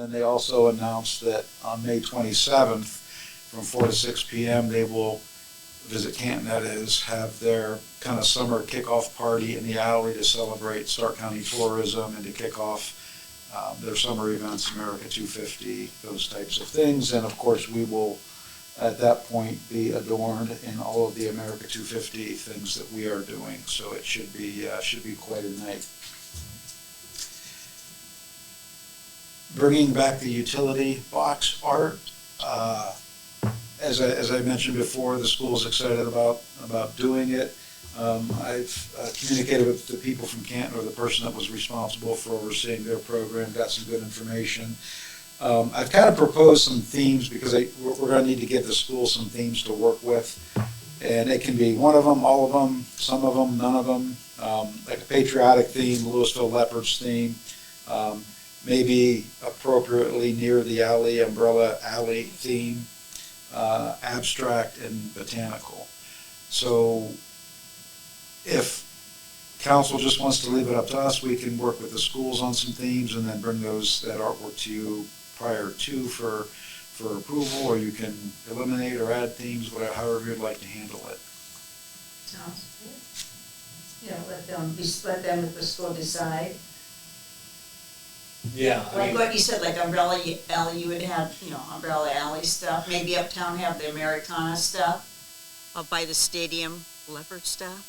then they also announced that on May 27th, from 4 to 6 p.m., they will Visit Canton, that is, have their kind of summer kickoff party in the alley to celebrate Stark County tourism and to kick off their summer events, America 250, those types of things. And of course, we will, at that point, be adorned in all of the America 250 things that we are doing. So it should be quite a night. Bringing back the utility box art. As I mentioned before, the school is excited about doing it. I've communicated with the people from Canton, or the person that was responsible for overseeing their program, got some good information. I've kind of proposed some themes because we're going to need to give the school some themes to work with. And it can be one of them, all of them, some of them, none of them. Like a patriotic theme, Louisville Leopards theme. Maybe appropriately near the alley, umbrella alley theme. Abstract and botanical. So if council just wants to leave it up to us, we can work with the schools on some themes and then bring that artwork to you prior to for approval, or you can eliminate or add themes, whatever, however you'd like to handle it. Sounds good. Let them with the school decide. Yeah. Like what you said, like Umbrella Alley, you would have, Umbrella Alley stuff. Maybe Uptown have the Americana stuff. By the stadium, leopard stuff,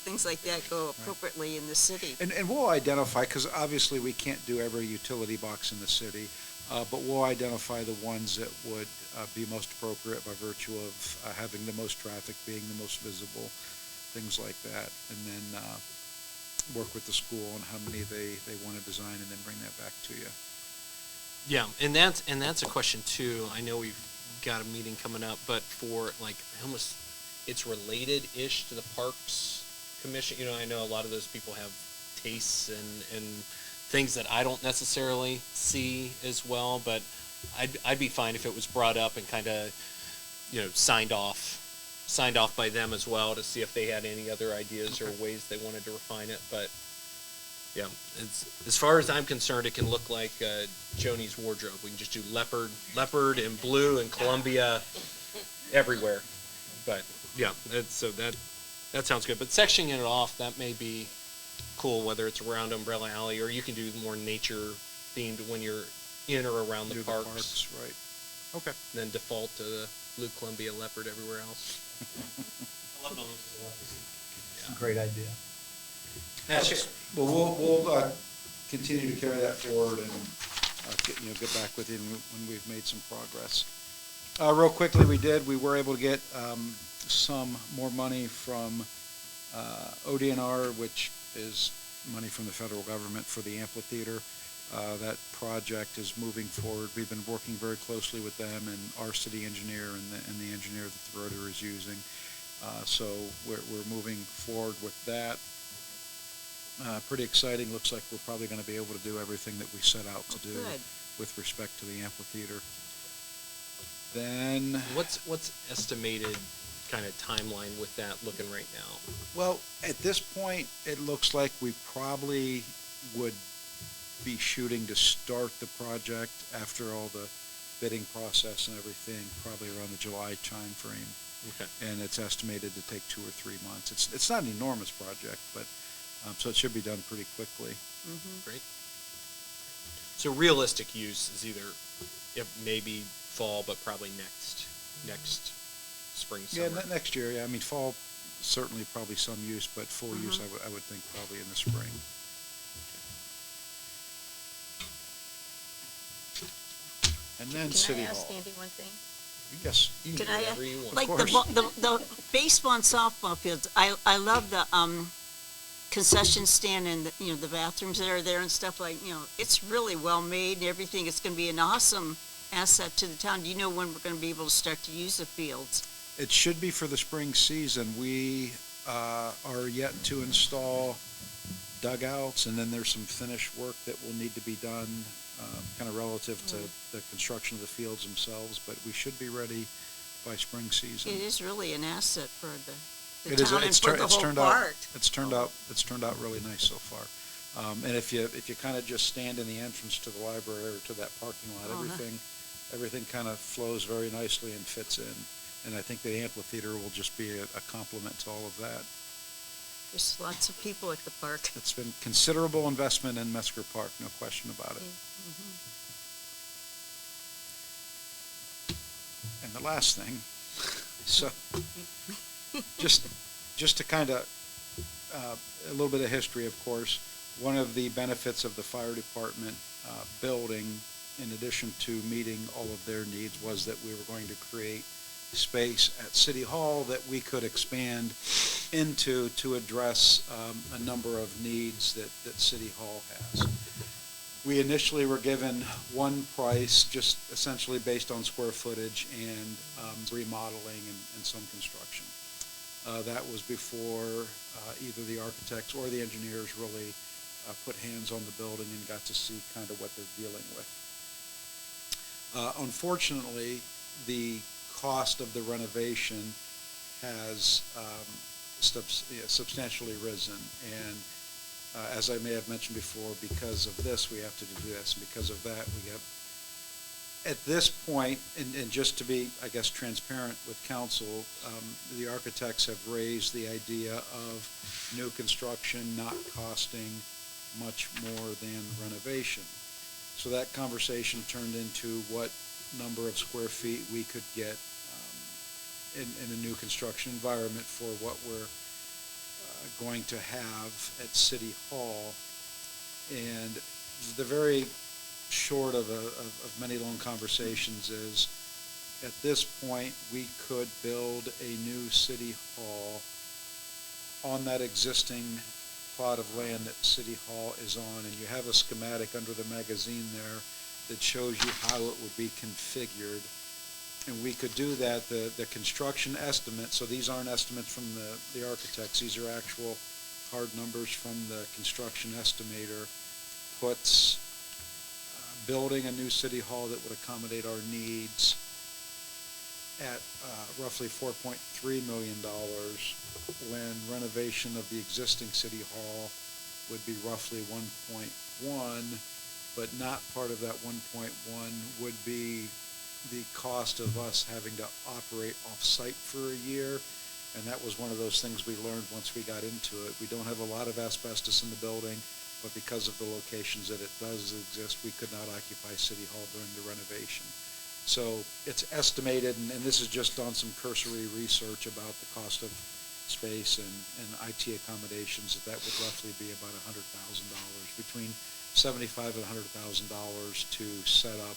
things like that go appropriately in the city. And we'll identify, because obviously we can't do every utility box in the city, but we'll identify the ones that would be most appropriate by virtue of having the most traffic, being the most visible, things like that. And then work with the school on how many they want to design and then bring that back to you. Yeah, and that's a question too. I know we've got a meeting coming up, but for almost it's related-ish to the Parks Commission. I know a lot of those people have tastes and things that I don't necessarily see as well, but I'd be fine if it was brought up and kind of signed off by them as well to see if they had any other ideas or ways they wanted to refine it. But yeah, as far as I'm concerned, it can look like Joni's wardrobe. We can just do leopard and blue and Columbia everywhere. But yeah, that sounds good. But sectioning it off, that may be cool, whether it's around Umbrella Alley, or you can do more nature themed when you're in or around the parks. Right. Okay. Then default to the blue Columbia leopard everywhere else. I love those. Yeah. Great idea. Okay. Well, we'll continue to carry that forward and get back with you when we've made some progress. Real quickly, we were able to get some more money from ODNR, which is money from the federal government for the amphitheater. That project is moving forward. We've been working very closely with them and our city engineer and the engineer that the Rotary is using. So we're moving forward with that. Pretty exciting. Looks like we're probably going to be able to do everything that we set out to do with respect to the amphitheater. Then what's estimated kind of timeline with that looking right now? Well, at this point, it looks like we probably would be shooting to start the project after all the bidding process and everything, probably around the July time frame. Okay. And it's estimated to take 2 or 3 months. It's not an enormous project, but so it should be done pretty quickly. Mm-hmm. Great. So realistic use is either maybe fall, but probably next spring, summer. Yeah, next year. Yeah, I mean fall certainly probably some use, but full use I would think probably in the spring. And then City Hall. Can I ask Andy one thing? Yes. You can Can do I whatever you want. like Of course. the baseball and softball fields? I love the concession stand and the bathrooms that are there and stuff it's really well made and everything. It's going to be an awesome asset to the town. Do you know when we're going to be able to start to use the fields? It should be for the spring season. We are yet to install dugouts, and then there's some finish work that will need to be done, kind of relative to the construction of the fields themselves. But we should be ready by spring season. It is really an asset for the It is. town and for the whole park. It's turned out really nice so far. And if you kind of just stand in the entrance to the library or to that parking lot, Oh, everything kind of flows very nicely and fits in. And I think the amphitheater will just be a complement to all of that. There's lots of people at the park. It's been considerable investment in Mesker Park, no question about it. And the last thing, so just to kind of a little bit of history, of course. One of the benefits of the fire department building, in addition to meeting all of their needs, was that we were going to create space at City Hall that we could expand into to address a number of needs that City Hall has. We initially were given one price, just essentially based on square footage and remodeling and some construction. That was before either the architects or the engineers really put hands on the building and got to see kind of what they're dealing with. Unfortunately, the cost of the renovation has substantially risen, and as I may have mentioned before, because of this we have to do this, and because of that we have, at this point, and just to be, I guess, transparent with council, the architects have raised the idea of new construction not costing much more than renovation. So that conversation turned into what number of square feet we could get in a new construction environment for what we're going to have at City Hall. And the very short of many long conversations is, at this point, we could build a new City Hall on that existing plot of land that City Hall is on, and you have a schematic under the magazine there that shows you how it would be configured. And we could do that. The construction estimate, so these aren't estimates from the architects, these are actual hard numbers from the construction estimator, puts building a new City Hall that would accommodate our needs at roughly $4.3 million, when renovation of the existing City Hall would be roughly 1.1, but not part of that 1.1 would be the cost of us having to operate off-site for a year. And that was one of those things we learned once we got into it. We don't have a lot of asbestos in the building, but because of the locations that it does exist, we could not occupy City Hall during the renovation. So it's estimated, and this is just on some cursory research about the cost of space and IT accommodations, that would roughly be about $100,000, between $75,000 and $100,000 to set up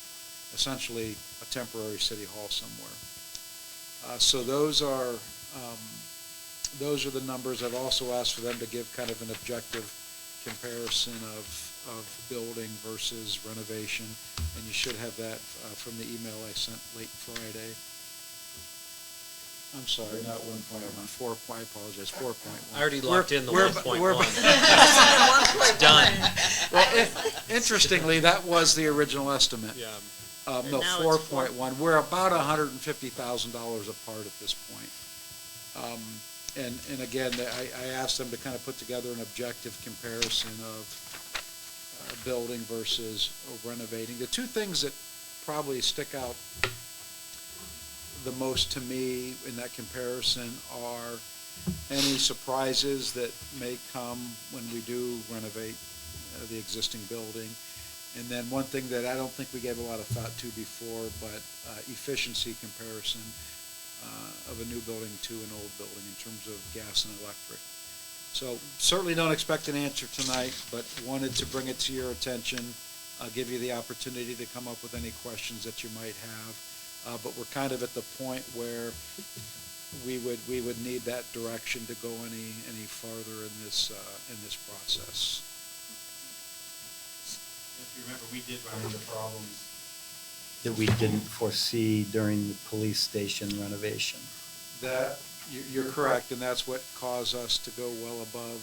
essentially a temporary City Hall somewhere. So those are the numbers. I've also asked for them to give kind of an objective comparison of building versus renovation, and you should have that from the email I sent late Friday. I'm sorry, not 1.1, 4. I apologize, 4.1. I already locked in the we're- 1.1. we're- It's done. Well, interestingly, that was the original estimate. Yeah. No, now it's 4.1. We're about $150,000 apart at this point. And again, I asked them to kind of put together an objective comparison of building versus renovating. The two things that probably stick out the most to me in that comparison are any surprises that may come when we do renovate the existing building. And then one thing that I don't think we gave a lot of thought to before, but efficiency comparison of a new building to an old building in terms of gas and electric. So certainly don't expect an answer tonight, but wanted to bring it to your attention, give you the opportunity to come up with any questions that you might have. But we're kind of at the point where we would need that direction to go any farther in this process. If you remember, we did run into problems. That we didn't foresee during the police station renovation. That, you're correct, and that's what caused us to go well above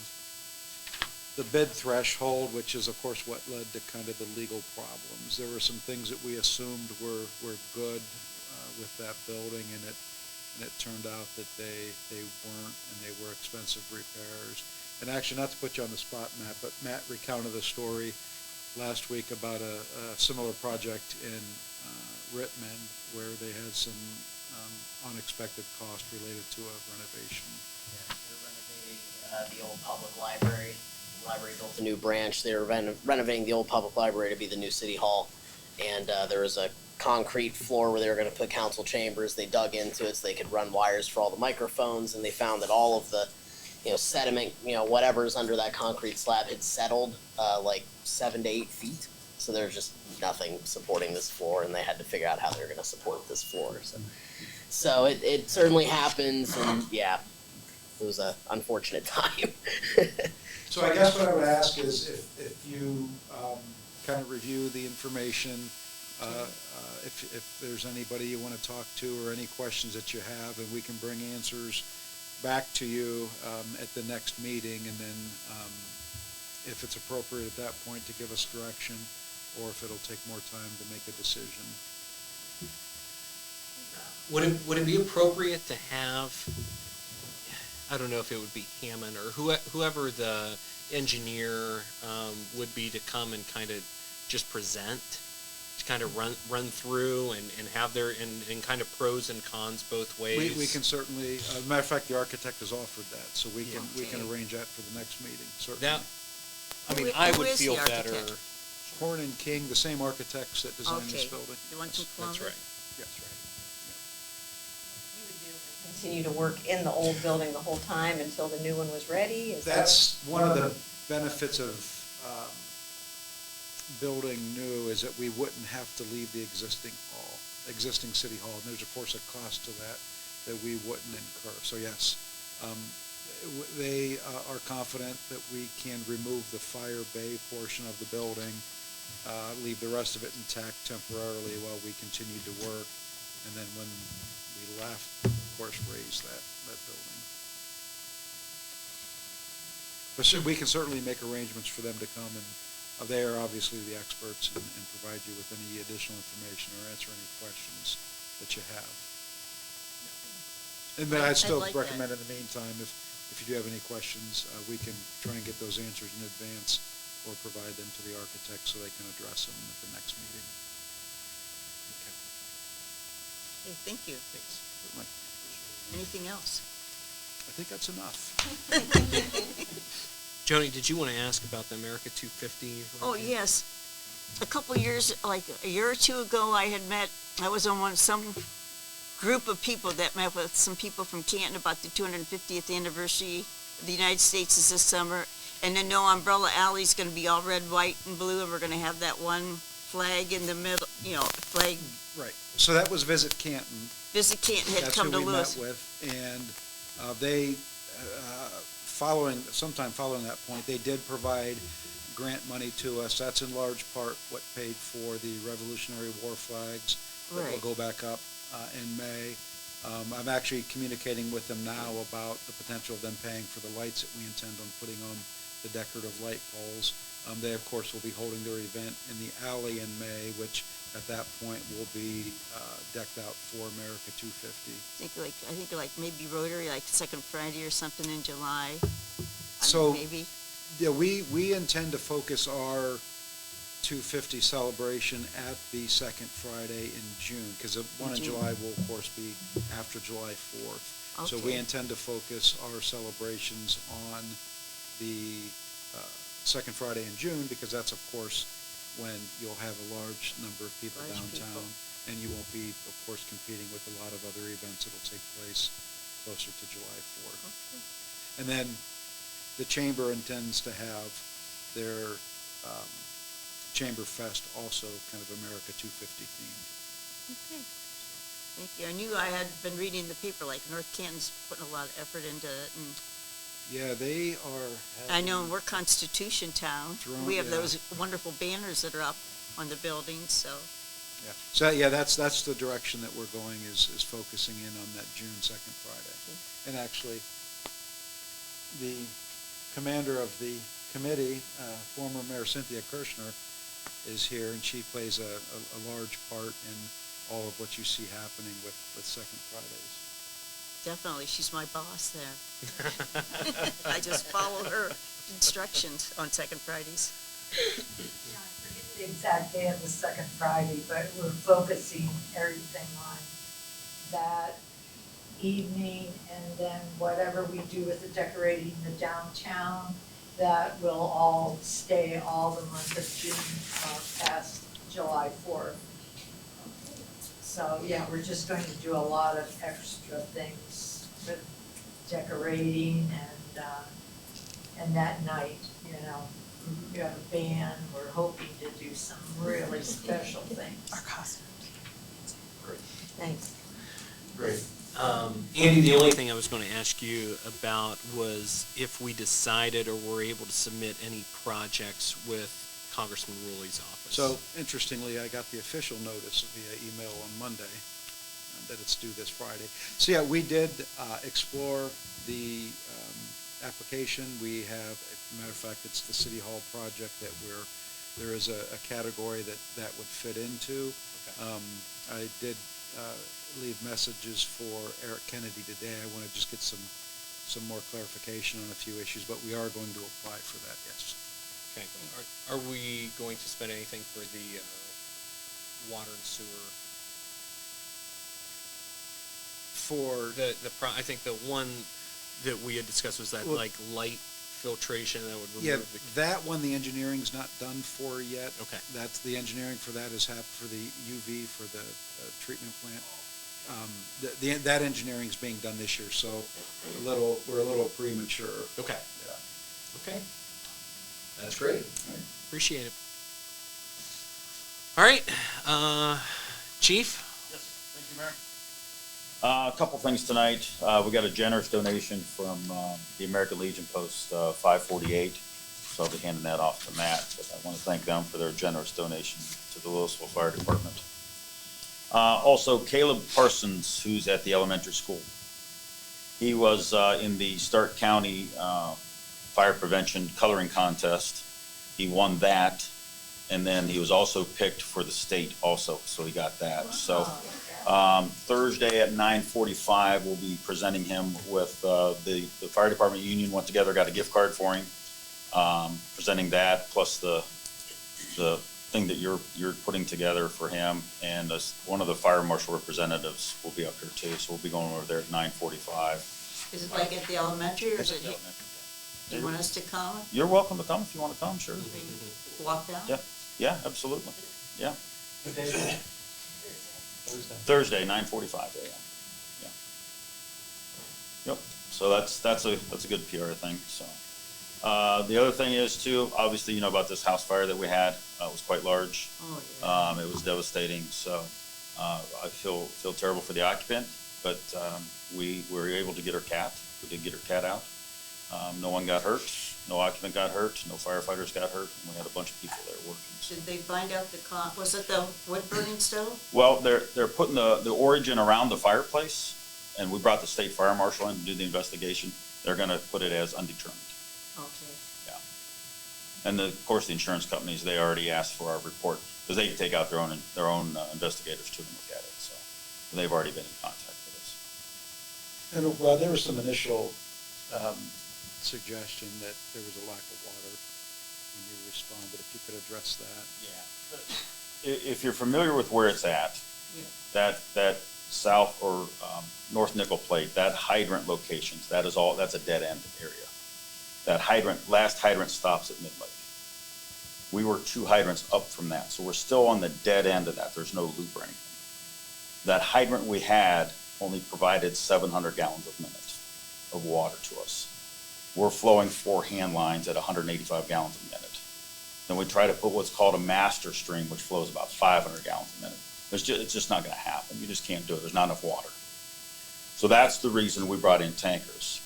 the bid threshold, which is, of course, what led to kind of the legal problems. There were some things that we assumed were good with that building, and it turned out that they weren't, and they were expensive repairs. And actually, not to put you on the spot, Matt, but Matt recounted a story last week about a similar project in Rittman where they had some unexpected cost related to a renovation. Yeah, they're renovating the old public library. The library built a new branch. They're renovating the old public library to be the new city hall. And there was a concrete floor where they were going to put council chambers. They dug into it so they could run wires for all the microphones, and they found that all of the sediment, whatever's under that concrete slab had settled like 7 to 8 feet. So there's just nothing supporting this floor, and they had to figure out how they were going to support this floor. So it certainly happens, and yeah, it was an unfortunate time. So I guess what I would ask is if you kind of review the information, if there's anybody you want to talk to or any questions that you have, and we can bring answers back to you at the next meeting, and then if it's appropriate at that point to give us direction, or if it'll take more time to make a decision. Would it be appropriate to have, I don't know if it would be Hammond or whoever the engineer would be, to come and kind of just present, to kind of run through and have their, and kind of pros and cons both ways? We can certainly, as a matter of fact, the architect has offered that, so we can arrange that for the next meeting, certainly. That, I mean, Who I would is the feel better. architect? Horn and King, the same architects that designed this Okay. building. The ones from That's Columbus? right. Yes. You would be able to continue to work in the old building the whole time until the new one was ready? Is that- That's one of the benefits of building new, is that we wouldn't have to leave the existing city hall. And there's of course a cost to that we wouldn't incur. So yes, they are confident that we can remove the fire bay portion of the building, leave the rest of it intact temporarily while we continue to work, and then when we left, of course, raise that building. But we can certainly make arrangements for them to come, and they are obviously the experts, and provide you with any additional information or answer any questions that you have. And then I'd still like that. recommend in the meantime, if you do have any questions, we can try and get those answers in advance or provide them to the architect so they can address them at the next meeting. Okay, thank you. Thanks. Certainly. Anything else? I think that's enough. Joni, did you want to ask about the America 250? Oh, yes. A couple years, like a year or two ago, I was on some group of people that met with some people from Canton about the 250th anniversary of the United States is this summer. And then Umbrella Alley's gonna be all red, white, and blue, and we're gonna have that one flag in the middle, flag. Right. So that was Visit Canton. Visit Canton had come to Louisville. That's who we met with, and they, sometime following that point, they did provide grant money to us. That's in large part what paid for the Revolutionary War flags that will Right. go back up in May. I'm actually communicating with them now about the potential of them paying for the lights that we intend on putting on the decorative light poles. They, of course, will be holding their event in the alley in May, which at that point will be decked out for America 250. I think like maybe Rotary, like second Friday or something in July. So, Maybe. yeah, we intend to focus our 250 celebration at the second Friday in June, because the one in June. July will, of course, be after July 4th. So we Okay. intend to focus our celebrations on the second Friday in June, because that's, of course, when you'll have a large number of people Large downtown, people. and you won't be, of course, competing with a lot of other events that'll take place closer to July 4th. And then the Chamber intends to have their Chamber Fest also kind of America 250 themed. Okay. Thank you. I knew I had been reading the paper, like North Canton's putting a lot of effort into it, and Yeah, they are. I know we're Constitution Town. Drone, We have yeah. those wonderful banners that are up on the buildings, so. Yeah. So yeah, that's the direction that we're going, is focusing in on that June 2nd Friday. And actually, the commander of the committee, former Mayor Cynthia Kirshner, is here, and she plays a large part in all of what you see happening with Second Fridays. definitely. She's my boss there. I just follow her instructions on second Fridays. Yeah, I forget the exact day of the second Friday, but we're focusing everything on that evening, and then whatever we do with the decorating the downtown, that will all stay all the month of June, past July 4th. So, yeah, we're just going to do a lot of extra things with decorating and that night, you know. We have a band, we're hoping to do some really special things. Our costumes. Great. Thanks. Great. Andy, the only thing I was going to ask you about was if we decided or were able to submit any projects with Congressman Rowley's office. So interestingly, I got the official notice via email on Monday that it's due this Friday. So yeah, we did explore the application. We have, as a matter of fact, it's the City Hall project that there is a category that would fit into. Okay. I did leave messages for Eric Kennedy today. I want to just get some more clarification on a few issues, but we are going to apply for that, yes. Okay. Are we going to spend anything for the water and sewer? For I think the one that we had discussed was that like light filtration that would remove that one, the engineering's not done for yet. Okay. That's the engineering for that is happened for the UV for the treatment plant. That engineering's being done this year, so we're a little premature. Okay. Yeah. Okay. That's great. Right. Appreciate it. All right, Chief? Yes, thank you, Mayor. A couple things tonight. We got a generous donation from the American Legion Post 548, so I'll be handing that off to Matt, but I want to thank them for their generous donation to the Louisville Fire Department. Also, Caleb Parsons, who's at the elementary school. He was in the Stark County Fire Prevention Coloring Contest. He won that, and then he was also picked for the state also, so he got that. So Thursday at 9:45, we'll be presenting him with the fire department union went together, got a gift card for him, presenting that plus the thing that you're putting together for him, and one of the fire marshal representatives will be up here too, so we'll be going over there at 9:45. Is it like at the elementary, or is it, do you want us to come, You're welcome to come if you want to come, sure. walk down? Yeah, yeah, absolutely, yeah. What day is it? Thursday, 9:45 a.m. Yeah. Yep. So that's a good PR thing. So the other thing is too, obviously you know about this house fire that we had. It was quite large. Oh, yeah. It was devastating. So I feel terrible for the occupant, but we were able to get her cat. We did get her cat out. No one got hurt. No occupant got hurt. No firefighters got hurt. And we had a bunch of people there working. Did they find out was it the wood burning stove? Well, they're putting the origin around the fireplace, and we brought the state fire marshal in to do the investigation. They're going to put it as undetermined. Okay. Yeah. And of course, the insurance companies, they already asked for our report because they take out their own investigators too and look at it. So they've already been in contact with us. And well, there was some initial suggestion that there was a lack of water when you responded. If you could address that. Yeah. If you're familiar with where it's at, Yeah. that south or north nickel plate, that hydrant locations, that's a dead end area. That last hydrant stops at Mid-Lake. We were 2 hydrants up from that, so we're still on the dead end of that. There's no loop or anything. That hydrant we had only provided 700 gallons a minute of water to us. We're flowing 4 hand lines at 185 gallons a minute. Then we try to put what's called a master stream, which flows about 500 gallons a minute. It's just not going to happen. You just can't do it. There's not enough water. So that's the reason we brought in tankers,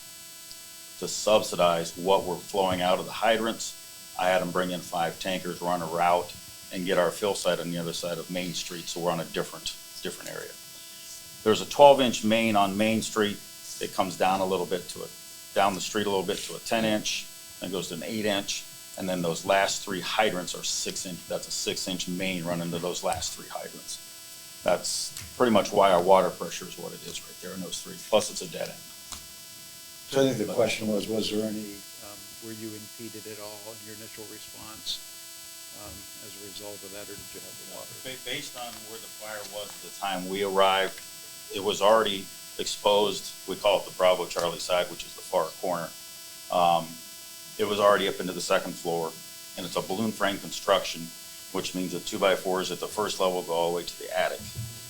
to subsidize what we're flowing out of the hydrants. I had them bring in 5 tankers, run a route, and get our fill site on the other side of Main Street, so we're on a different area. There's a 12-inch main on Main Street. It comes down a little bit down the street a little bit to a 10-inch, then goes to an 8-inch, and then those last 3 hydrants are 6-inch. That's a 6-inch main running to those last 3 hydrants. That's pretty much why our water pressure is what it is right there in those three, plus it's a dead end. So I think the question was there any, were you impeded at all in your initial response as a result of that, or did you have the water? Based on where the fire was at the time we arrived, it was already exposed. We call it the Bravo Charlie side, which is the far corner. It was already up into the second floor, and it's a balloon frame construction, which means the 2x4s at the first level go all the way to the attic.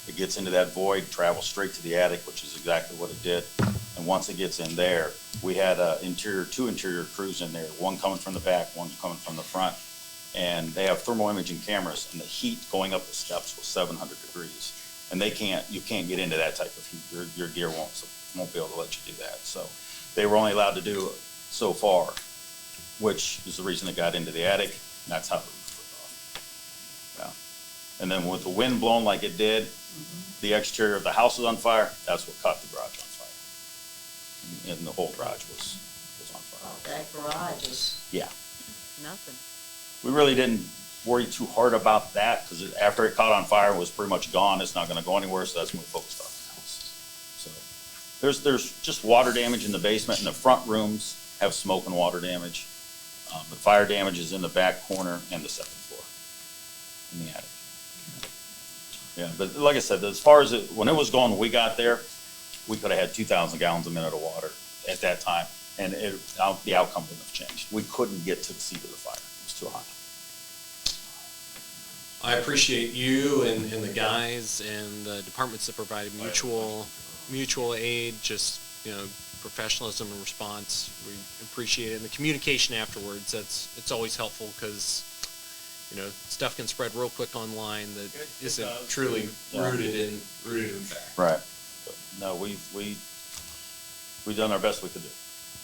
It gets into that void, travels straight to the attic, which is exactly what it did. And once it gets in there, we had two interior crews in there, one coming from the back, one coming from the front. And they have thermal imaging cameras, and the heat going up the steps was 700 degrees. And you can't get into that type of heat. Your gear won't be able to let you do that. So they were only allowed to do so far, which is the reason it got into the attic, and that's how the roof took off. Yeah. And then with the wind blowing like it did, the exterior of the house was on fire. That's what caught the garage on fire. And the whole garage was on fire. Oh, that garage is Yeah. Nothing. We really didn't worry too hard about that, because after it caught on fire, it was pretty much gone. It's not gonna go anywhere, so that's when we focused on the house. So there's just water damage in the basement, and the front rooms have smoke and water damage. The fire damage is in the back corner and the second floor in the attic. Yeah, but like I said, as far as when it was going, when we got there, we could have had 2,000 gallons a minute of water at that time, and the outcome wouldn't have changed. We couldn't get to the seat of the fire. It was too hot. I appreciate you and the guys and the departments that provided mutual aid, just, professionalism and response. We appreciate it. And the communication afterwards, it's always helpful, because, stuff can spread real quick online that isn't truly rooted in fact. Right. But no, we've done our best we could do.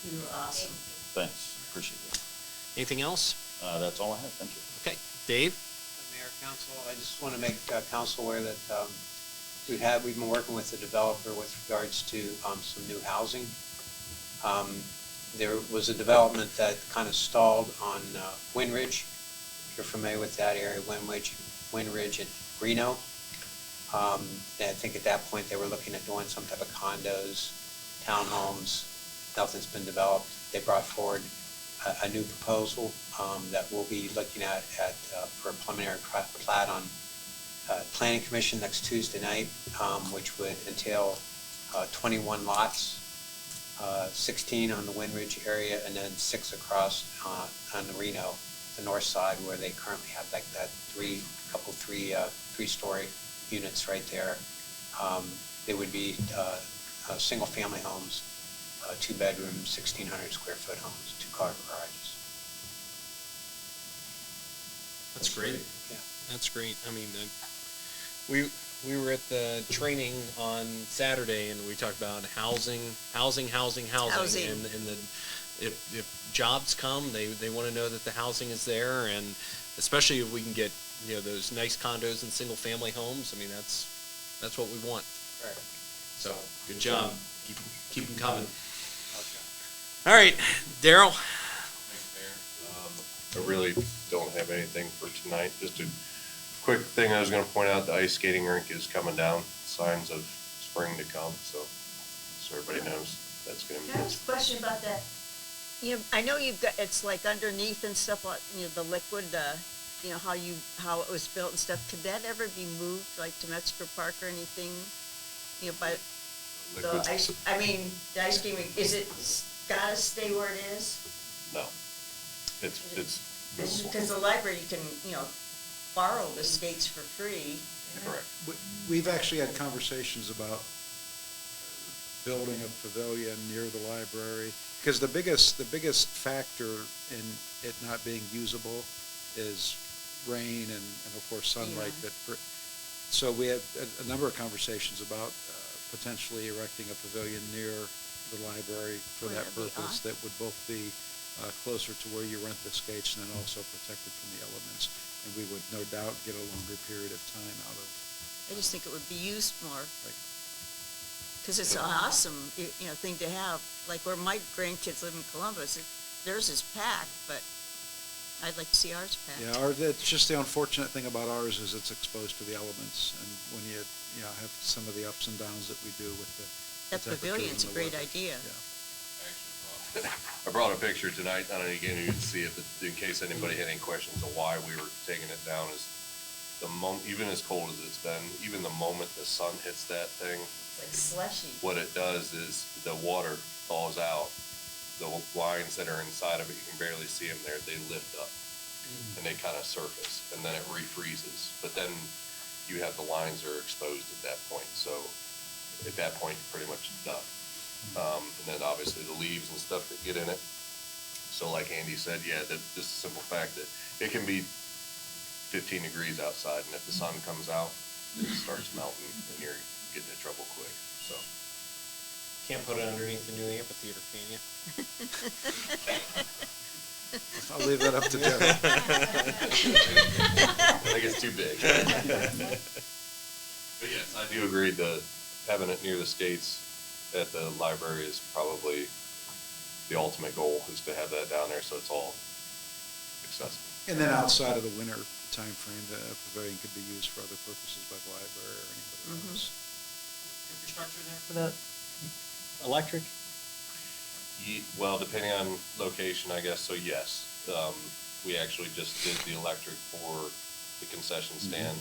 you were awesome. Thanks, appreciate it. Anything else? That's all I have, thank you. Okay, Dave? Mayor, council, I just want to make council aware that we've been working with the developer with regards to some new housing. There was a development that kind of stalled on Windridge. If you're familiar with that area, Windridge and Reno. I think at that point they were looking at doing some type of condos, townhomes. Nothing's been developed. They brought forward a new proposal that we'll be looking at for a preliminary plat on Planning Commission next Tuesday night, which would entail 21 lots, 16 on the Windridge area, and then 6 across on the Reno, the north side, where they currently have like that three-story units right there. They would be single-family homes, 2-bedroom, 1,600 square foot homes, 2-car garages. That's great. Yeah. That's great. I mean, we were at the training on Saturday, and we talked about housing. Housing. And if jobs come, they want to know that the housing is there, and especially if we can get those nice condos and single family homes. I mean, that's what we want. Right. So good job. Keep them coming. All right, Daryl. Thanks, Mayor. I really don't have anything for tonight. Just a quick thing I was going to point out, the ice skating rink is coming down. Signs of spring to come, so everybody knows that's going to be. Can I ask a question about that? I know you've got, it's like underneath and stuff, like, the liquid, how it was built and stuff. Could that ever be moved, like to Metzger Park or anything? By Liquid. The ice cream, is it gotta stay where it is? No. It's movable. Because the library, you can, borrow the skates for free. Correct. We've actually had conversations about building a pavilion near the library, because the biggest factor in it not being usable is rain and of course sunlight. Yeah. So we had a number of conversations about potentially erecting a pavilion near the library for that That'd be purpose. That would both be closer to where you rent the skates and then also protected from the elements. And we would no doubt get a longer period of time out of. I just think it would be used more. Like, Because it's an awesome, thing to have. Like where my grandkids live in Columbus, theirs is packed, but I'd like to see ours back. Yeah, it's just the unfortunate thing about ours is it's exposed to the elements, and when you have some of the ups and downs that we do with the That temperatures pavilion's a and the great weather. idea. Yeah. I brought a picture tonight, I don't know, again, you can see it, but in case anybody had any questions of why we were taking it down is the even as cold as it's been, even the moment the sun hits that thing, It's like slushy. what it does is the water thaws out. The lines that are inside of it, you can barely see them there, they lift up and they kind of surface, and then it refreezes. But then you have the lines are exposed at that point, so at that point, you're pretty much done. And then obviously the leaves and stuff that get in it. So like Andy said, yeah, just the simple fact that it can be 15 degrees outside, and if the sun comes out, it starts melting, and you're getting in trouble quick, so. Can't put it underneath the new amphitheater, can you? I'll leave that up to Derek. I think it's too big. But yes, I do agree that having it near the skates at the library is probably the ultimate goal, is to have that down there so it's all accessible. And then outside of the winter time frame, the pavilion could be used for other purposes by the library or anybody else. Infrastructure there for the Electric? Well, depending on location, I guess, so yes. We actually just did the electric for the concession stand.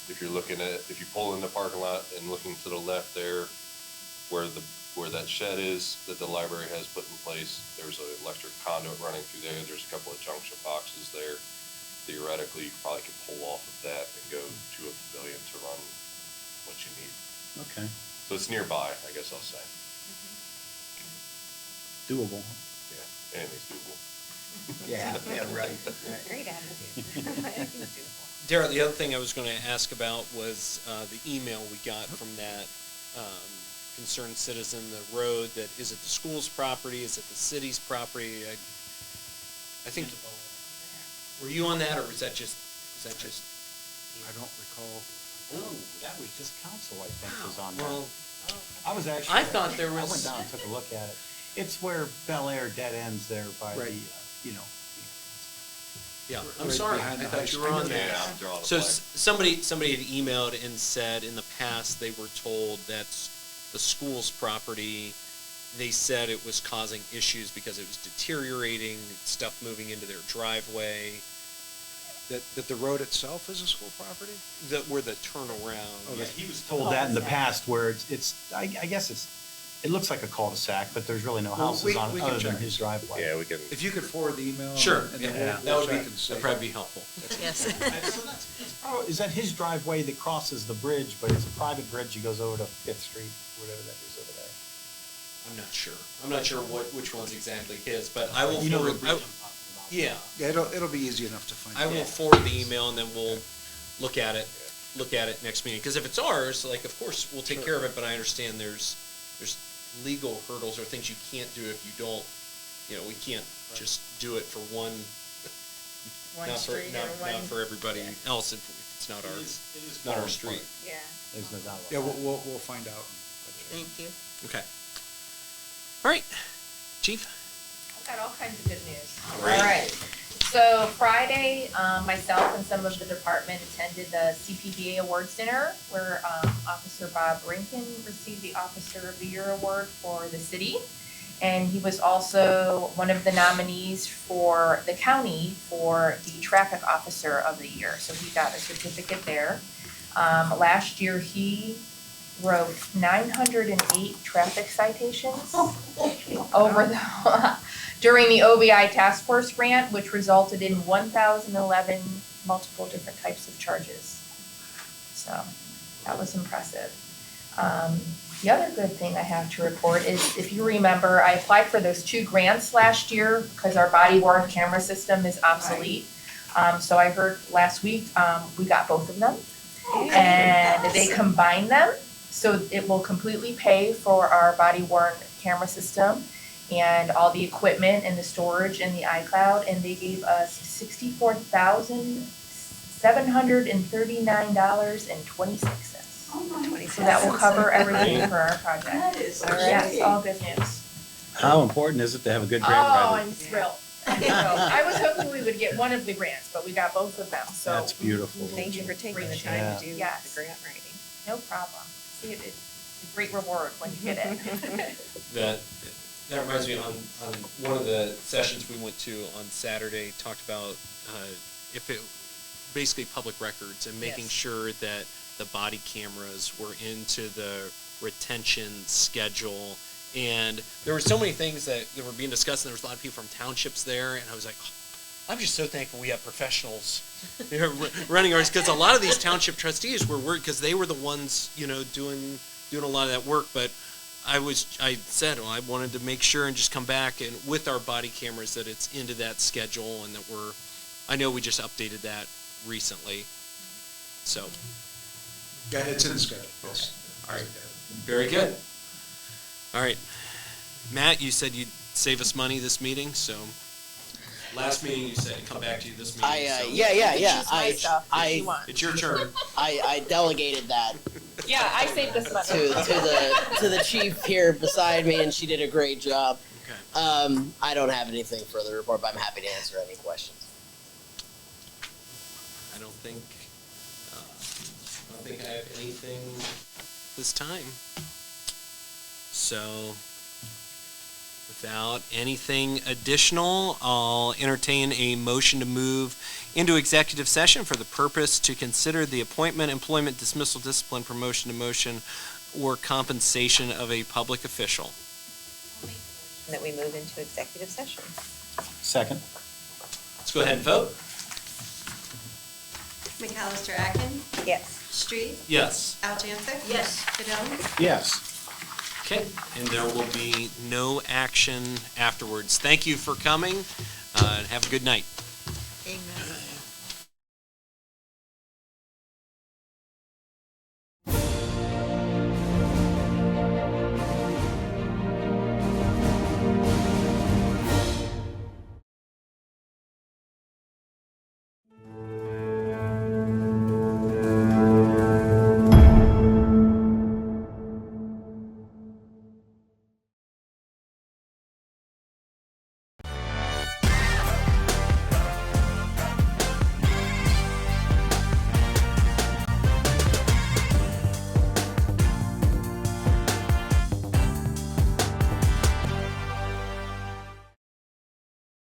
If you're looking at, if you pull in the parking lot and looking to the left there, where that shed is that the library has put in place, there's an electric conduit running through there. There's a couple of junction boxes there. Theoretically, you probably could pull off of that and go to a pavilion to run what you need. Okay, So it's nearby, I guess I'll say. doable. Yeah, anything's doable. Yeah, right. Great attitude. Darrell, the other thing I was going to ask about was the email we got from that concerned citizen, the road that, is it the school's property, is it the city's property? I think, were you on that, or was that just? I don't recall. Oh, that was just council, I think, was on Well, that. I was actually. I thought there I went was, down and took a look at it. It's where Bel Air dead ends there by the, Right. yeah, I'm Right sorry, behind I the thought high you were school. on that. Yeah, I'm drawing a So blank. somebody had emailed and said in the past they were told that's the school's property. They said it was causing issues because it was deteriorating, stuff moving into their driveway. That the road itself is a school property? Where the turnaround. Oh, Yeah, he was told that in the past where I guess it looks like a cul-de-sac, but there's really no Well, houses we on it can other than check. his driveway. Yeah, we can. If you could forward the email. Sure, and then yeah, we'll that would be, check and see. that'd probably be helpful. Yes. Oh, is that his driveway that crosses the bridge, but it's a private bridge, he goes over to Fifth Street, whatever that is over there. I'm not sure. I'm not sure which one's exactly his, but I will You know the forward. bridge I'm talking about. Yeah, Yeah, it'll be easy enough to find. I will Yeah. forward the email and then we'll look at it next meeting. Because if it's ours, like, of course, we'll take care of it, but I understand there's legal hurdles or things you can't do if you don't, we can't just do it for one, One not for, street not, or one. not for everybody else if it's not our, not our street. Yeah. There's no doubt about Yeah, that. we'll find out. and let you know. Thank you. Okay. All right, Chief? I've got all kinds of good news. Great. All right. So Friday, myself and some of the department attended the CPDA Awards Dinner where Officer Bob Rinkin received the Officer of the Year Award for the city. And he was also one of the nominees for the county for the Traffic Officer of the Year. So he got a certificate there. Last year, he wrote 908 traffic citations over the during the OBI task force grant, which resulted in 1,011 multiple different types of charges. So that was impressive. The other good thing I have to report is, if you remember, I applied for those 2 grants last year because our body worn camera system is obsolete. So I heard last week, we got both of them. And they combined them, so it will completely pay for our body worn camera system and all the equipment and the storage and the iCloud, and they gave us $64,739.26. Oh my So that will cover everything for our project. That is Yes, great. all good news. How important is it to have a good grant Oh, writer? I'm thrilled. I was hoping we would get one of the grants, but we got both of them, so. That's beautiful. Thank you for taking the Appreciate time to do the Yes. grant writing. No problem. See, it's a great reward when you get it. That reminds me, on one of the sessions we went to on Saturday, talked about if it, basically public records and making Yes. sure that the body cameras were into the retention schedule. And there were so many things that were being discussed, and there was a lot of people from townships there, and I was like, oh, I'm just so thankful we have professionals running ours, because a lot of these township trustees were worried, because they were the ones, doing a lot of that work, but I said, well, I wanted to make sure and just come back and with our body cameras that it's into that schedule, and that I know we just updated that recently, so. Yeah, it's in the schedule, yes. All right. Very good. All right. Matt, you said you'd save us money this meeting, so last meeting you said to come back to you this meeting. so Yeah. Use my stuff if you want. It's your turn. I delegated that Yeah, I saved this money. to the chief here beside me, and she did a great job. Okay. I don't have anything further to report, but I'm happy to answer any questions. I don't think I have anything this time. So, without anything additional, I'll entertain a motion to move into executive session for the purpose to consider the appointment, employment, dismissal, discipline, promotion, demotion, or compensation of a public official. That we move into executive session. Second. Let's go ahead and vote. McAllister Akin, Yes. Street, Yes. Aljansic. Yes. Cadone. Yes. Okay, and there will be no action afterwards. Thank you for coming, and have a good night. Amen.